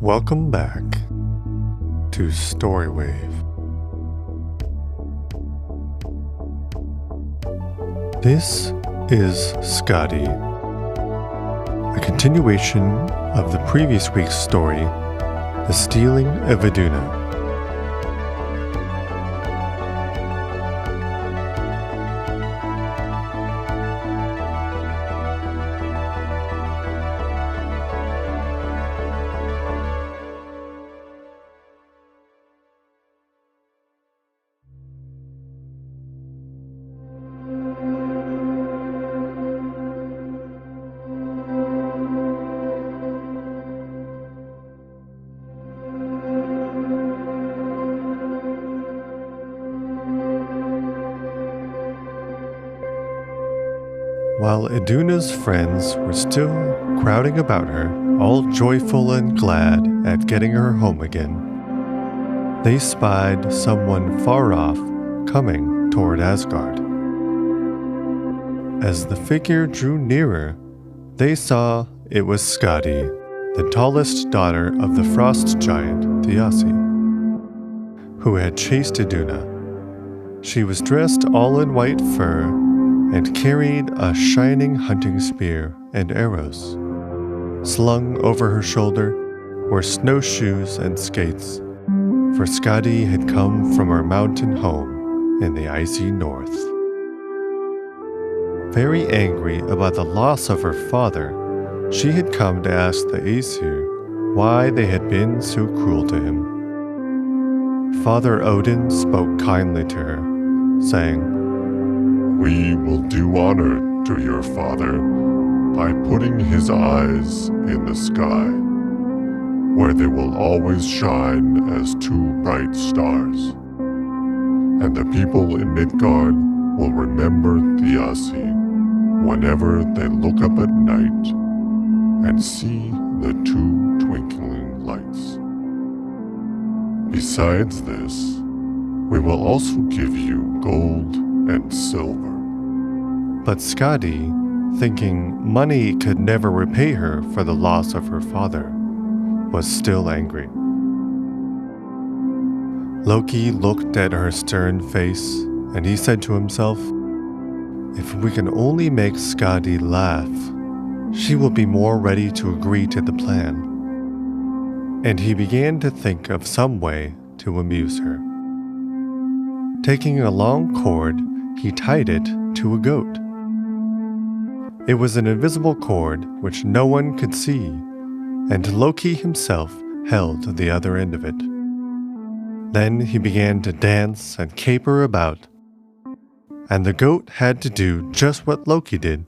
Welcome back to Storywave. This is Skadi, a continuation of the previous week's story, The Stealing of Iduna. While Iduna's friends were still crowding about her, all joyful and glad at getting her home again, they spied someone far off coming toward Asgard. As the figure drew nearer, they saw it was Skadi, the tallest daughter of the frost giant, the Æsir, who had chased Iduna. She was dressed all in white fur and carried a shining hunting spear and arrows. Slung over her shoulder were snowshoes and skates, for Skadi had come from her mountain home in the icy north. Very angry about the loss of her father, she had come to ask the Æsir why they had been so cruel to him. Father Odin spoke kindly to her, saying, "We will do honor to your father by putting his eyes in the sky, where they will always shine as two bright stars. And the people in Midgard will remember the Æsir whenever they look up at night and see the two twinkling lights. Besides this, we will also give you gold and silver." But Skadi, thinking money could never repay her for the loss of her father, was still angry. Loki looked at her stern face, and he said to himself, "If we can only make Skadi laugh, she will be more ready to agree to the plan." And he began to think of some way to amuse her. Taking a long cord, he tied it to a goat. It was an invisible cord which no one could see, and Loki himself held the other end of it. Then he began to dance and caper about, and the goat had to do just what Loki did.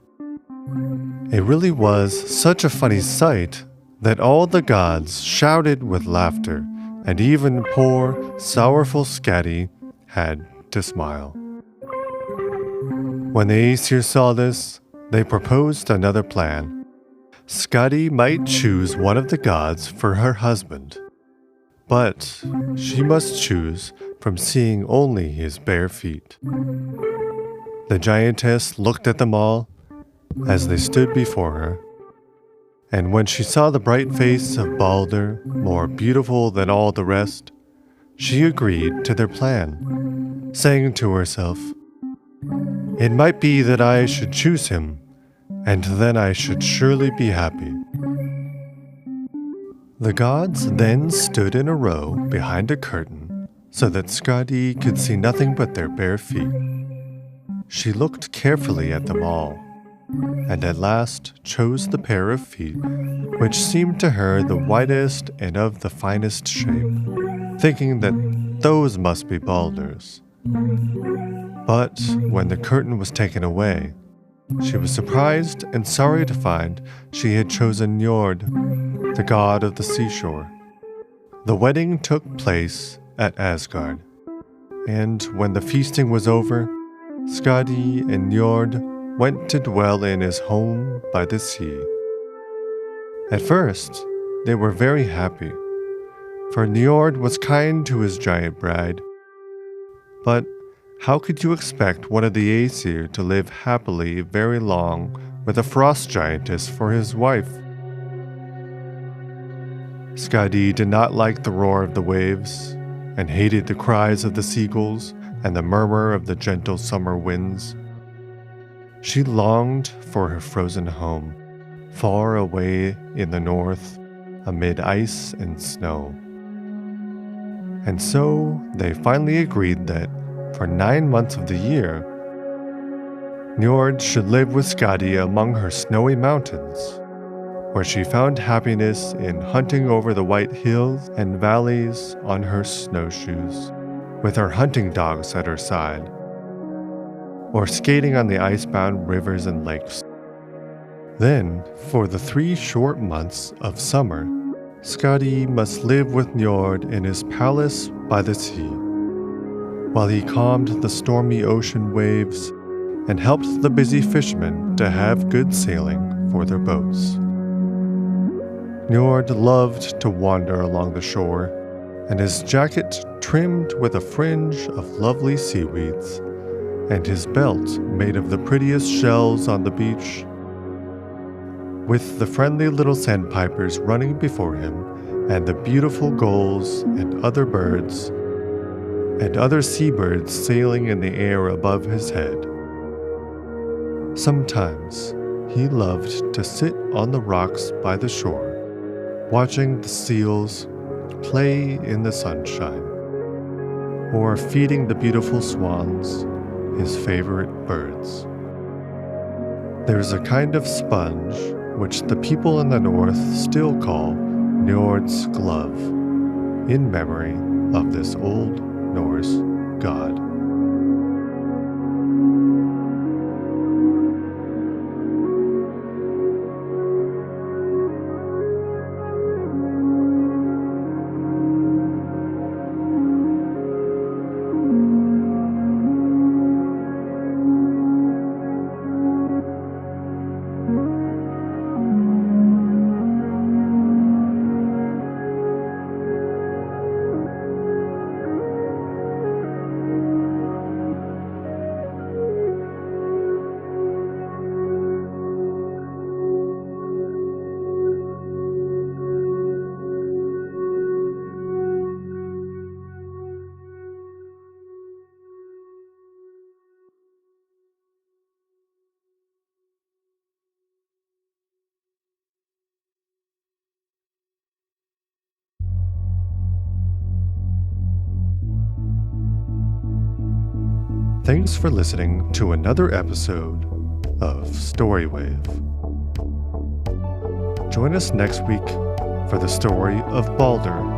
It really was such a funny sight that all the gods shouted with laughter, and even poor, sorrowful Skadi had to smile. When the Æsir saw this, they proposed another plan. Skadi might choose one of the gods for her husband, but she must choose from seeing only his bare feet. The giantess looked at them all as they stood before her, and when she saw the bright face of Balder, more beautiful than all the rest, she agreed to their plan, saying to herself, "It might be that I should choose him, and then I should surely be happy." The gods then stood in a row behind a curtain so that Skadi could see nothing but their bare feet. She looked carefully at them all, and at last chose the pair of feet which seemed to her the whitest and of the finest shape, thinking that those must be Balder's. But when the curtain was taken away, she was surprised and sorry to find she had chosen Njord, the god of the seashore. The wedding took place at Asgard, and when the feasting was over, Skadi and Njord went to dwell in his home by the sea. At first, they were very happy, for Njord was kind to his giant bride. But how could you expect one of the Æsir to live happily very long with a frost giantess for his wife? Skadi did not like the roar of the waves, and hated the cries of the seagulls and the murmur of the gentle summer winds. She longed for her frozen home, far away in the north, amid ice and snow. And so they finally agreed that for 9 months of the year, Njord should live with Skadi among her snowy mountains, where she found happiness in hunting over the white hills and valleys on her snowshoes, with her hunting dogs at her side, or skating on the icebound rivers and lakes. Then, for the 3 short months of summer, Skadi must live with Njord in his palace by the sea, while he calmed the stormy ocean waves and helped the busy fishermen to have good sailing for their boats. Njord loved to wander along the shore, and his jacket trimmed with a fringe of lovely seaweeds, and his belt made of the prettiest shells on the beach, with the friendly little sandpipers running before him, and the beautiful gulls and other birds, and other seabirds sailing in the air above his head. Sometimes he loved to sit on the rocks by the shore, watching the seals play in the sunshine, or feeding the beautiful swans, his favorite birds. There's a kind of sponge which the people in the north still call Njord's glove, in memory of this old Norse god. Thanks for listening to another episode of Storywave. Join us next week for the story of Balder